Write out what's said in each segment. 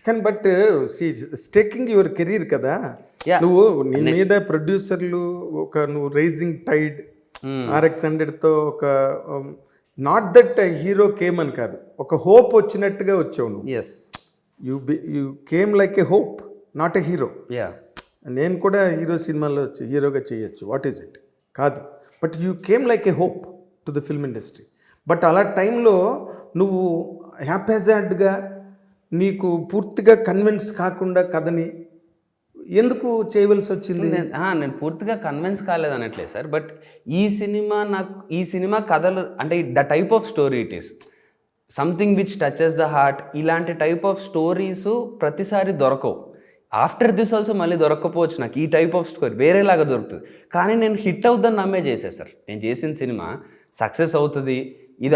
కానీ but staking your career కదా. Yeah. నువ్వు నీ మీద ప్రొడ్యూసర్లు నువ్వు రైజింగ్ టైడ్ RX-100తో ఒక నాట్ దట్ హీరో కేమ్ అని కాదు, ఒక హోప్ వచ్చినట్టుగా వచ్చావు నువ్వు. Yes, you came like a hope, not a hero. Ya, నేను కూడా సినిమాలో హీరోగా చేయొచ్చు, వాట్ ఈజ్ ఇట్ కాదు, but you came like a hope to the film industry. But అలా టైంలో నువ్వు హ్యాపీజాడ్గా నీకు పూర్తిగా కన్విన్స్ కాకుండా కథని ఎందుకు చేయవలసి వచ్చింది? నేను పూర్తిగా కన్విన్స్ కాలేదు అనట్లేదు సార్, బట్ ఈ సినిమా కథలు అంటే the type of story it is something which touches the heart. ఇలాంటి టైప్ ఆఫ్ స్టోరీస్ ప్రతిసారి దొరకవు. ఆఫ్టర్ దిస్ ఆల్సో మళ్ళీ దొరక్కపోవచ్చు నాకు ఈ టైప్ ఆఫ్ స్టోరీ, వేరేలాగా దొరుకుతుంది. కానీ నేను హిట్ అవుతుందని నమ్మే చేసే సార్. నేను చేసిన సినిమా సక్సెస్ అవుతుంది, ఇది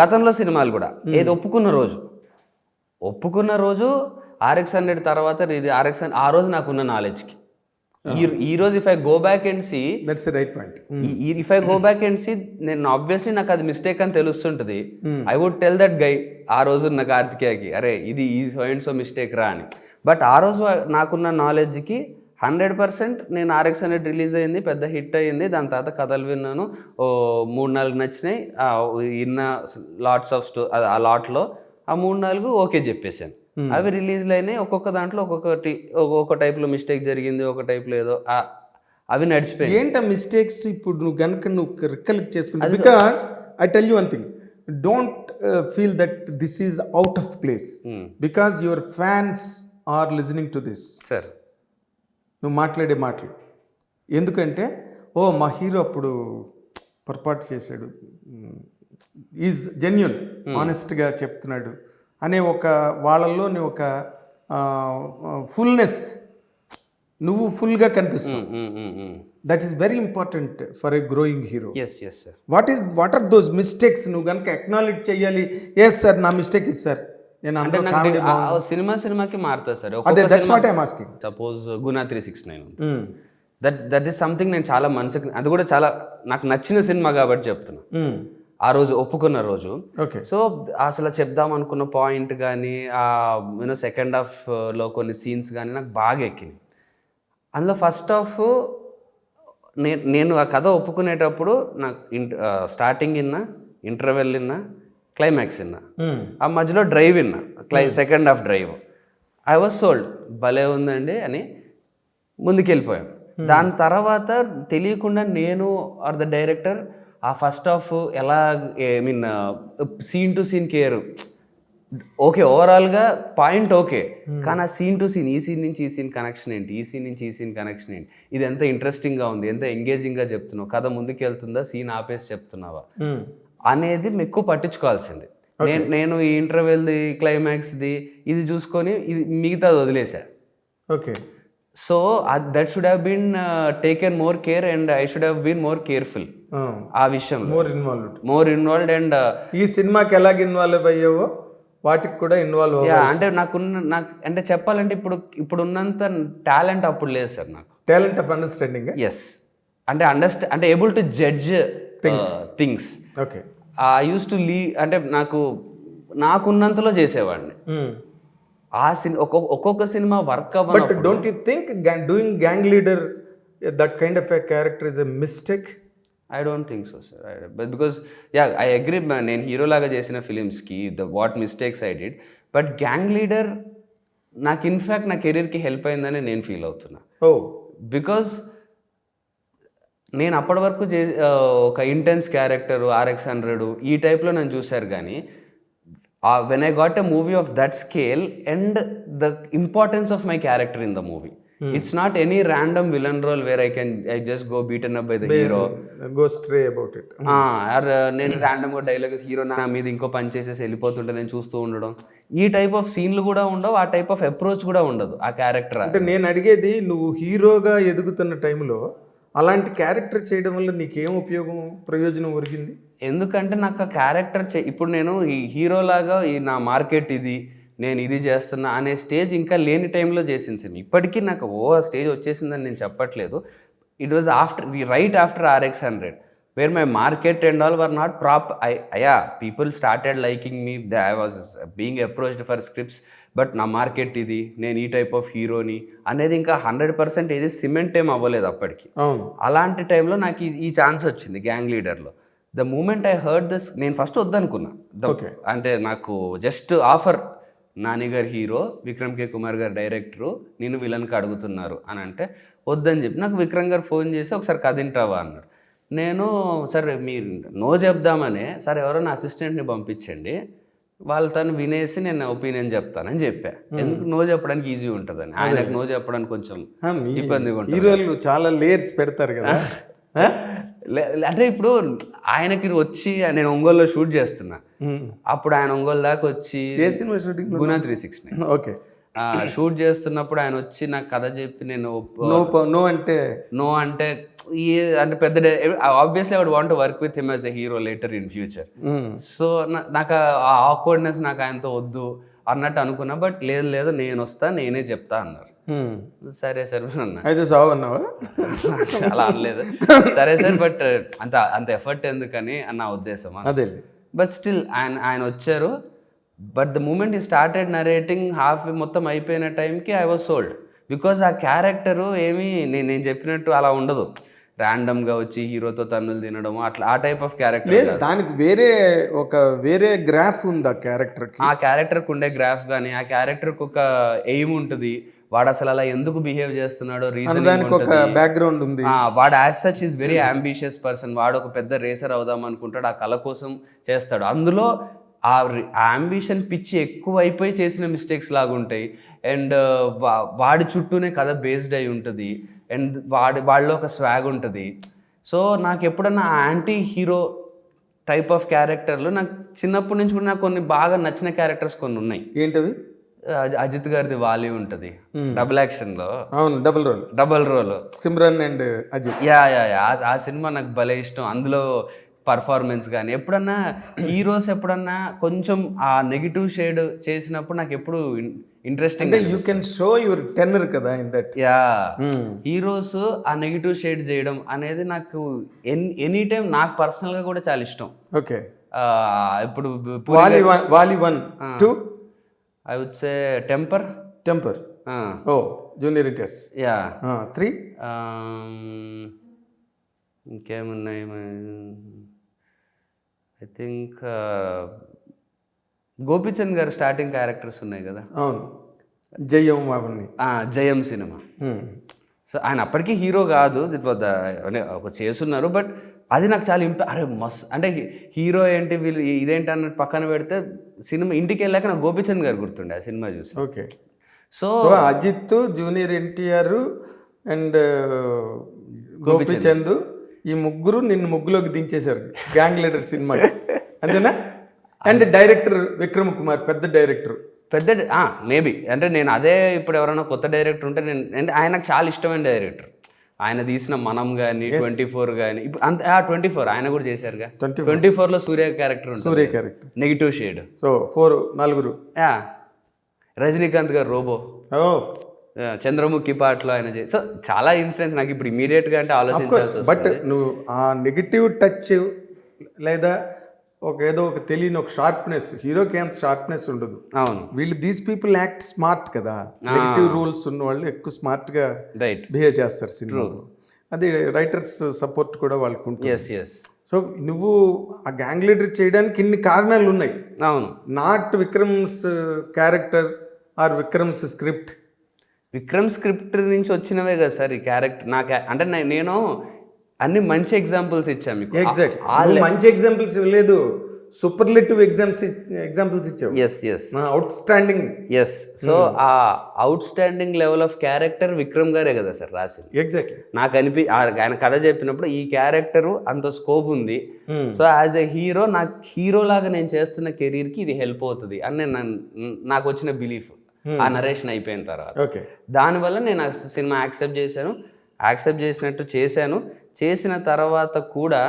గతంలో సినిమాలు కూడా ఏది ఒప్పుకున్న రోజు RX-100 తర్వాత RX-100 ఆ రోజు నాకున్న నాలెడ్జ్కి ఈ రోజు if I go back and see, that's right point. If I go back and see, నేను ఆబ్వియస్లీ నాకు అది మిస్టేక్ అని తెలుస్తుంటుంది. I would tell that guy ఆ రోజు ఉన్న కార్తికేయకి, అరే ఇది ఈ సో మిస్టేక్ రా అని. బట్ ఆ రోజు నాకున్న నాలెడ్జ్కి 100% నేను RX-100 రిలీజ్ అయింది, పెద్ద హిట్ అయ్యింది. దాని తర్వాత కథలు విన్నాను, 3-4 నచ్చినాయి, ఇన్న లాట్స్ ఆఫ్ ఆ లాట్లో ఆ 3-4 ఓకే చెప్పేశాను. అవి రిలీజ్లు అయినాయి. ఒక్కొక్క దాంట్లో ఒక్కొక్క టైప్లో మిస్టేక్ జరిగింది, ఒక టైప్లో ఏదో అవి నడిచిపోయాయి. ఏంట మిస్టేక్స్ ఇప్పుడు నువ్వు కనుక రికలెక్ట్ చేసుకుంటా, because I tell you one thing, don't feel that this is out of place, because your fans are listening to this. Sir నువ్వు మాట్లాడే మాటలు ఎందుకంటే మా హీరో అప్పుడు పొరపాటు చేశాడు, ఈజ్ జెన్యున్, ఆనెస్ట్గా చెప్తున్నాడు అనే ఒక వాళ్ళల్లోని ఒక ఫుల్నెస్, నువ్వు ఫుల్గా కనిపిస్తావు. That is very important for a growing hero. What are those mistakes నువ్వు కనుక అక్నాలెడ్జ్ చేయాలి. ఎస్ సార్, నా మిస్టేక్ ఇది సార్, నేను సినిమాకి మారుతా sir. Suppose Guna 369 that is something నేను చాలా మనసుకి, అది కూడా చాలా నాకు నచ్చిన సినిమా కాబట్టి చెప్తున్నా. ఆ రోజు ఒప్పుకున్న రోజు, సో అసలు చెప్దాం అనుకున్న పాయింట్ కానీ సెకండ్ హాఫ్లో కొన్ని సీన్స్ కానీ నాకు బాగా ఎక్కినాయి. అందులో ఫస్ట్ హాఫ్ నేను ఆ కథ ఒప్పుకునేటప్పుడు నాకు స్టార్టింగ్ విన్నా, ఇంటర్వెల్ విన్నా, క్లైమాక్స్ విన్నా, ఆ మధ్యలో డ్రైవ్ విన్నా, second half drive. I was sold, భలే ఉందండి అని ముందుకెళ్ళిపోయాం. దాని తర్వాత తెలియకుండా నేను ఆర్ ద డైరెక్టర్ ఆ ఫస్ట్ హాఫ్ ఎలా scene to scene care okay, ఓవరాల్గా పాయింట్ ఓకే, కానీ ఆ సీన్ టు సీన్, ఈ సీన్ నుంచి ఈ సీన్ కనెక్షన్ ఏంటి, ఈ సీన్ నుంచి ఈ సీన్ కనెక్షన్ ఏంటి, ఇది ఎంత ఇంట్రెస్టింగ్గా ఉంది, ఎంత ఎంగేజింగ్గా చెప్తున్నావు, కథ ముందుకు వెళ్తుందా, సీన్ ఆపేసి చెప్తున్నావా అనేది ఎక్కువ పట్టించుకోవాల్సింది. నేను ఈ ఇంటర్వెల్ది, క్లైమాక్స్ది ఇది చూసుకొని ఇది మిగతాది వదిలేసా. Okay, so that should have been taken more care and I should have been more careful ఆ విషయంలో, మోర్ ఇన్వాల్వ్డ్. అండ్ ఈ సినిమాకి ఎలాగ ఇన్వాల్వ్ అయ్యావో వాటికి కూడా ఇన్వాల్వ్ అంటే నాకు అంటే చెప్పాలంటే ఇప్పుడు ఉన్నంత టాలెంట్ అప్పుడు లేదు సార్ నాకు. Talent of understanding. ఎస్, అంటే able to judge things. Okay, I use to అంటే నాకున్నంతలో చేసేవాడిని. ఆ ఒక్కొక్క సినిమా వర్క్ అవ్వదు. But don't you think doing gang leader that kind of a character is a mistake? I don't think so sir, because I agree, నేను హీరోలాగా చేసిన ఫిలిమ్స్కి what mistakes I did, but gang leader నాకు in fact నా కెరీర్కి help అయిందని నేను feel అవుతున్నా. బికాజ్ నేను అప్పటి వరకు ఒక ఇంటెన్స్ క్యారెక్టర్ RX-100 ఈ టైప్లో నన్ను చూశారు. కానీ when I got a movie of that scale and the importance of my character in the movie, it's not any random villain role where I just go beaten up by the hero, go stray about it. నేను ర్యాండమ్గా dialogues hero నా మీద ఇంకో పని చేసేసి వెళ్ళిపోతుంటే నేను చూస్తూ ఉండడం, ఈ టైప్ ఆఫ్ సీన్లు కూడా ఉండవు, ఆ టైప్ ఆఫ్ అప్రోచ్ కూడా ఉండదు ఆ క్యారెక్టర్. అంటే నేను అడిగేది, నువ్వు హీరోగా ఎదుగుతున్న టైంలో అలాంటి క్యారెక్టర్ చేయడం వల్ల నీకేం ప్రయోజనం ఒరిగింది? ఎందుకంటే నాకు ఆ క్యారెక్టర్ ఇప్పుడు నేను ఈ హీరోలాగా నా మార్కెట్ ఇది, నేను ఇది చేస్తున్నా అనే స్టేజ్ ఇంకా లేని టైంలో చేసిన సినిమా. ఇప్పటికీ నాకు స్టేజ్ వచ్చేసిందని నేను చెప్పట్లేదు. It was right after RX-100 where my market and all were not people started liking me, I was being approached for scripts, but నా మార్కెట్ ఇది, నేను ఈ టైప్ ఆఫ్ హీరోని అనేది ఇంకా 100% ఏది సిమెంట్ ఏం అవ్వలేదు అప్పటికి. అవును. అలాంటి టైంలో నాకు ఈ ఛాన్స్ వచ్చింది గ్యాంగ్ లీడర్లో. The moment I heard this, నేను ఫస్ట్ వద్దనుకున్నా. అంటే నాకు జస్ట్ ఆఫర్, నాని గారు హీరో, విక్రమ్ కే కుమార్ గారు డైరెక్టరు, నేను విలన్కి అడుగుతున్నారు అని అంటే వద్దని చెప్పి నాకు విక్రమ్ గారు ఫోన్ చేసి ఒకసారి కథ వింటావా అన్నారు. నేను సరే మీరు నో చెప్దామని, సరే ఎవరైనా అసిస్టెంట్ని పంపించండి, తను వినేసి నేను ఒపీనియన్ చెప్తానని చెప్పా. ఎందుకు నో చెప్పడానికి ఈజీ ఉంటుందని, ఆయనకు నో చెప్పడానికి కొంచెం ఇబ్బందిగా ఉంటుంది. హీరోలు చాలా లేయర్స్ పెడతారు కదా. అంటే ఇప్పుడు ఆయనకి వచ్చి నేను ఒంగోలులో షూట్ చేస్తున్నా, అప్పుడు ఆయన ఒంగోలు దాకా వచ్చి గునా 369 ఓకే షూట్ చేస్తున్నప్పుడు ఆయన వచ్చి నాకు కథ చెప్పి నేను నో అంటే అంటే పెద్ద obviously I would want to work with him as a hero later in future. So నాకు ఆ ఆక్వర్డ్నెస్ నాకు ఆయనతో వద్దు అన్నట్టు అనుకున్నా. బట్ లేదు నేను వస్తా, నేనే చెప్తా అన్నారు. సరే సార్ అన్నా. అయితే సావు అన్నావా? అలా అనలేదు. సరే సార్, బట్ అంత ఎఫర్ట్ ఎందుకని నా ఉద్దేశం. అదే. బట్ స్టిల్ ఆయన వచ్చారు. బట్ ద మూమెంట్ ఈ స్టార్టెడ్ నరేటింగ్ హాఫ్ మొత్తం అయిపోయిన టైంకి ఐ వాజ్ సోల్డ్. బికాజ్ ఆ క్యారెక్టరు ఏమీ నేను చెప్పినట్టు అలా ఉండదు. ర్యాండమ్గా వచ్చి హీరోతో తన్నులు తినడం అట్లా ఆ టైప్ ఆఫ్ క్యారెక్టర్ లేదు. దానికి వేరే గ్రాఫ్ ఉంది ఆ క్యారెక్టర్కి. ఆ క్యారెక్టర్కి ఉండే గ్రాఫ్ కానీ, ఆ క్యారెక్టర్కి ఒక ఎయిమ్ ఉంటుంది. వాడు అసలు అలా ఎందుకు బిహేవ్ చేస్తున్నాడో రీజన్, ఒక బ్యాక్గ్రౌండ్ ఉంది. వాడు as such is very ambitious person. వాడు ఒక పెద్ద రేసర్ అవుదాం అనుకుంటాడు, ఆ కళ కోసం చేస్తాడు. అందులో ఆ అంబిషన్ పిచ్చి ఎక్కువ అయిపోయి చేసిన మిస్టేక్స్ లాగా ఉంటాయి. అండ్ వాడి చుట్టూనే కథ బేస్డ్ అయి ఉంటుంది. అండ్ వాళ్ళలో ఒక స్వాగ్ ఉంటుంది. సో నాకు ఎప్పుడన్నా యాంటీ హీరో టైప్ ఆఫ్ క్యారెక్టర్లు నాకు చిన్నప్పటి నుంచి కూడా నాకు కొన్ని బాగా నచ్చిన క్యారెక్టర్స్ కొన్ని ఉన్నాయి. ఏంటవి? అజిత్ గారిది వాలి ఉంటుంది, డబుల్ యాక్షన్లో. అవును, double role Simran and Ajith. ఆ సినిమా నాకు భలే ఇష్టం. అందులో పర్ఫార్మెన్స్ కానీ ఎప్పుడన్నా హీరోస్ ఎప్పుడన్నా కొంచెం ఆ నెగిటివ్ షేడ్ చేసినప్పుడు నాకు ఎప్పుడు interesting. You can show your tenor కదా ఇన్ దట్. హీరోస్ ఆ నెగిటివ్ షేడ్ చేయడం అనేది నాకు ఎనీ టైం నాకు పర్సనల్గా కూడా చాలా ఇష్టం. ఓకే. ఇప్పుడు Vaali 1 2 I would say Temper. Oh junior NTRs. 3 ఇంకేమున్నాయి, ఐ థింక్ గోపీచంద్ గారు స్టార్టింగ్ క్యారెక్టర్స్ ఉన్నాయి కదా. అవును, జయం అవన్నీ. జయం సినిమా. సో ఆయన అప్పటికీ హీరో కాదు, ఒక చేస్తున్నారు. బట్ అది నాకు చాలా అరే మస్త్, అంటే హీరో ఏంటి వీళ్ళు ఇదేంటి అన్నట్టు పక్కన పెడితే సినిమా ఇంటికి వెళ్ళాక నాకు గోపీచంద్ గారు గుర్తుండే ఆ సినిమా చూసి. Okay. So Ajith, junior NTR and Gopichand, ఈ ముగ్గురు నిన్ను ముగ్గులోకి దించేశారు గ్యాంగ్ లీడర్ సినిమా, అంతేనా? అండ్ డైరెక్టర్ విక్రమ్ కుమార్, పెద్ద డైరెక్టర్. మేబీ అంటే నేను అదే ఇప్పుడు ఎవరైనా కొత్త డైరెక్టర్ ఉంటే నేను ఆయనకు చాలా ఇష్టమైన డైరెక్టర్. ఆయన తీసిన మనం కానీ 24 కానీ, ఇప్పుడు అంత 24 ఆయన కూడా చేశారుగా. 24లో Suriya character negative shade. So 4 Rajinikanth garu robo, Chandramukhi పాటలో ఆయన సో చాలా ఇన్సిడెంట్స్ నాకు ఇప్పుడు ఇమీడియట్గా అంటే ఆలోచించాల్సి. బట్ నువ్వు ఆ నెగిటివ్ టచ్ లేదా ఏదో ఒక తెలియని ఒక షార్ప్నెస్, హీరోకి అంత షార్ప్నెస్ ఉండదు. అవును, వీళ్ళు దీస్ పీపుల్ యాక్ట్ స్మార్ట్ కదా. నెగిటివ్ రూల్స్ ఉన్న వాళ్ళు ఎక్కువ స్మార్ట్గా బిహేవ్ చేస్తారు సినిమాలో. అది రైటర్స్ సపోర్ట్ కూడా వాళ్ళకు ఉంటుంది. సో నువ్వు ఆ గ్యాంగ్ లీడర్ చేయడానికి ఇన్ని కారణాలు ఉన్నాయి. అవును, not Vikram's character are Vikram's script. Vikram script నుంచి వచ్చినవే కదా సార్ ఈ క్యారెక్టర్. అంటే నేను అన్ని మంచి ఎగ్జాంపుల్స్ ఇచ్చాను మీకు. ఎగ్జాక్ట్లీ, మంచి ఎగ్జాంపుల్స్ ఇవ్వలేదు, సూపర్లేటివ్ ఎగ్జాంపుల్స్ ఇచ్చావు. Out standing. సో ఆ out standing level of character Vikram గారే కదా సార్ రాసింది. ఎగ్జాక్ట్లీ. నాకు ఆయన కథ చెప్పినప్పుడు ఈ క్యారెక్టర్ అంత స్కోప్ ఉంది. సో యాజ్ ఎ హీరో, నాకు హీరో లాగా నేను చేస్తున్న కెరీర్కి ఇది హెల్ప్ అవుతుంది అని నాకు వచ్చిన బిలీఫ్ ఆ నరేషన్ అయిపోయిన తర్వాత. దానివల్ల నేను ఆ సినిమా యాక్సెప్ట్ చేసినట్టు చేసిన తర్వాత కూడా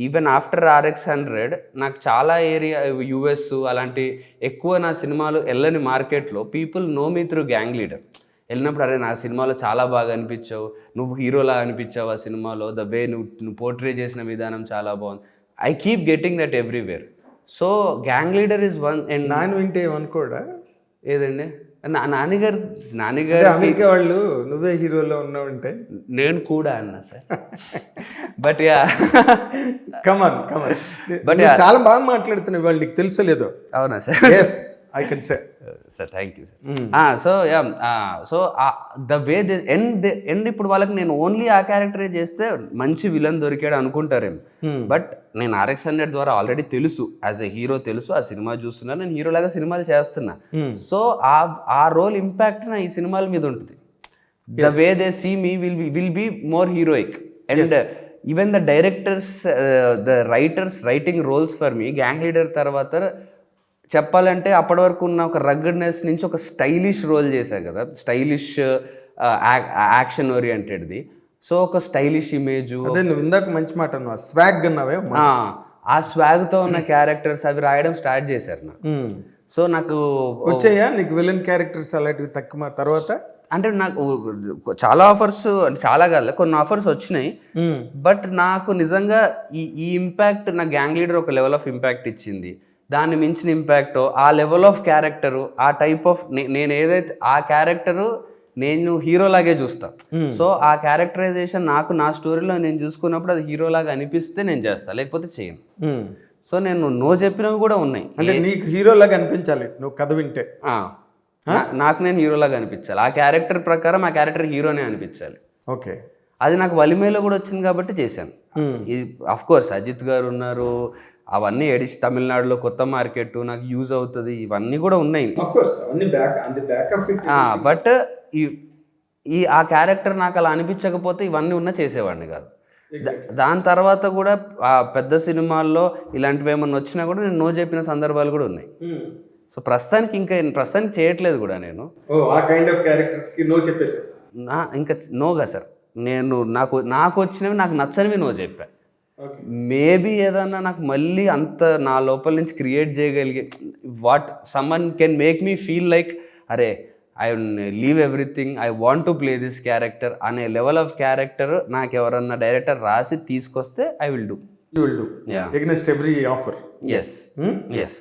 ఈవెన్ ఆఫ్టర్ RX100 నాకు చాలా ఏరియా US అలాంటి ఎక్కువ నా సినిమాలు వెళ్ళని మార్కెట్లో people know me through Gang Leader. వెళ్ళినప్పుడు అరే నా సినిమాలో చాలా బాగా అనిపించావు, నువ్వు హీరోలా అనిపించావు ఆ సినిమాలో, ద వే నువ్వు పోర్ట్రే చేసిన విధానం చాలా బాగుంది. I keep getting that everywhere. So gang leader is one. And నేను వింటే అనుకోడా ఏదండి నాన్నగారు అంటే అమెరికా వాళ్ళు నువ్వే హీరోలో ఉన్నావంటే నేను కూడా అన్నా sir. But yeah come on but చాలా బాగా మాట్లాడుతున్నావు వాళ్ళు, నీకు తెలుసో లేదో. అవునా sir? Yes I can say sir, thank you sir. So yeah, so the way they end ఇప్పుడు వాళ్ళకి నేను ఓన్లీ ఆ క్యారెక్టరే చేస్తే మంచి విలన్ దొరికాడు అనుకుంటారేమో. బట్ నేను RX-100 ద్వారా ఆల్రెడీ తెలుసు, యాజ్ ఎ హీరో తెలుసు, ఆ సినిమా చూస్తున్నా, నేను హీరో లాగా సినిమాలు చేస్తున్నా. సో ఆ రోల్ ఇంపాక్ట్ నా ఈ సినిమాల మీద ఉంటుంది. The way they see me will be more heroic. And even the directors, the writers writing roles for me Gang Leader తర్వాత చెప్పాలంటే అప్పటి వరకు ఉన్న ఒక రగ్గడ్నెస్ నుంచి ఒక స్టైలిష్ రోల్ చేశా కదా, స్టైలిష్ యాక్షన్ ఓరియంటెడ్ది. సో ఒక స్టైలిష్ ఇమేజ్, అదే నువ్వు ఇందాక మంచి మాట అన్నావు, స్వాగ్ అన్నావే, ఆ స్వాగ్తో ఉన్న క్యారెక్టర్స్ అవి రాయడం స్టార్ట్ చేశారు నాకు. సో నాకు వచ్చాయా నీకు విలన్ క్యారెక్టర్స్ అలాంటివి తక్కువ తర్వాత? అంటే నాకు చాలా ఆఫర్స్, చాలా కాదు కొన్ని ఆఫర్స్ వచ్చినాయి. బట్ నాకు నిజంగా ఈ ఇంపాక్ట్ నా గ్యాంగ్ లీడర్ ఒక లెవెల్ ఆఫ్ ఇంపాక్ట్ ఇచ్చింది. దాన్ని మించిన ఇంపాక్ట్, ఆ లెవెల్ ఆఫ్ క్యారెక్టరు, ఆ టైప్ ఆఫ్ నేను ఏదైతే ఆ క్యారెక్టరు నేను హీరోలాగే చూస్తా. సో ఆ క్యారెక్టరైజేషన్ నాకు నా స్టోరీలో నేను చూసుకున్నప్పుడు అది హీరోలాగా అనిపిస్తే నేను చేస్తాను, లేకపోతే చేయను. సో నేను నో చెప్పినవి కూడా ఉన్నాయి. అంటే నీకు హీరోలాగా అనిపించాలి నువ్వు కథ వింటే. నాకు నేను హీరోలాగా అనిపించాలి, ఆ క్యారెక్టర్ ప్రకారం ఆ క్యారెక్టర్ హీరోనే అనిపించాలి. ఓకే, అది నాకు వలిమేలో కూడా వచ్చింది కాబట్టి చేశాను. ఇది అఫ్ కోర్స్ అజిత్ గారు ఉన్నారు, అవన్నీ తమిళనాడులో కొత్త మార్కెట్ నాకు యూజ్ అవుతుంది, ఇవన్నీ కూడా ఉన్నాయి. బట్ ఆ క్యారెక్టర్ నాకు అలా అనిపించకపోతే ఇవన్నీ ఉన్నా చేసేవాడిని కాదు. దాని తర్వాత కూడా ఆ పెద్ద సినిమాల్లో ఇలాంటివి ఏమన్నా వచ్చినా కూడా నేను నో చెప్పిన సందర్భాలు కూడా ఉన్నాయి. సో ప్రస్తుతానికి చేయట్లేదు కూడా నేను. ఇంకా నోగా సార్, నేను నాకు వచ్చినవి నాకు నచ్చనివి నో చెప్పా. మేబీ ఏదన్నా నాకు మళ్ళీ అంత నా లోపల నుంచి క్రియేట్ చేయగలిగే what someone can make me feel like అరే I leave everything, I want to play this character అనే లెవెల్ ఆఫ్ క్యారెక్టర్ నాకు ఎవరన్నా డైరెక్టర్ రాసి తీసుకొస్తే I will do. You will do. Yeah. Against every offer. Yes. Yes.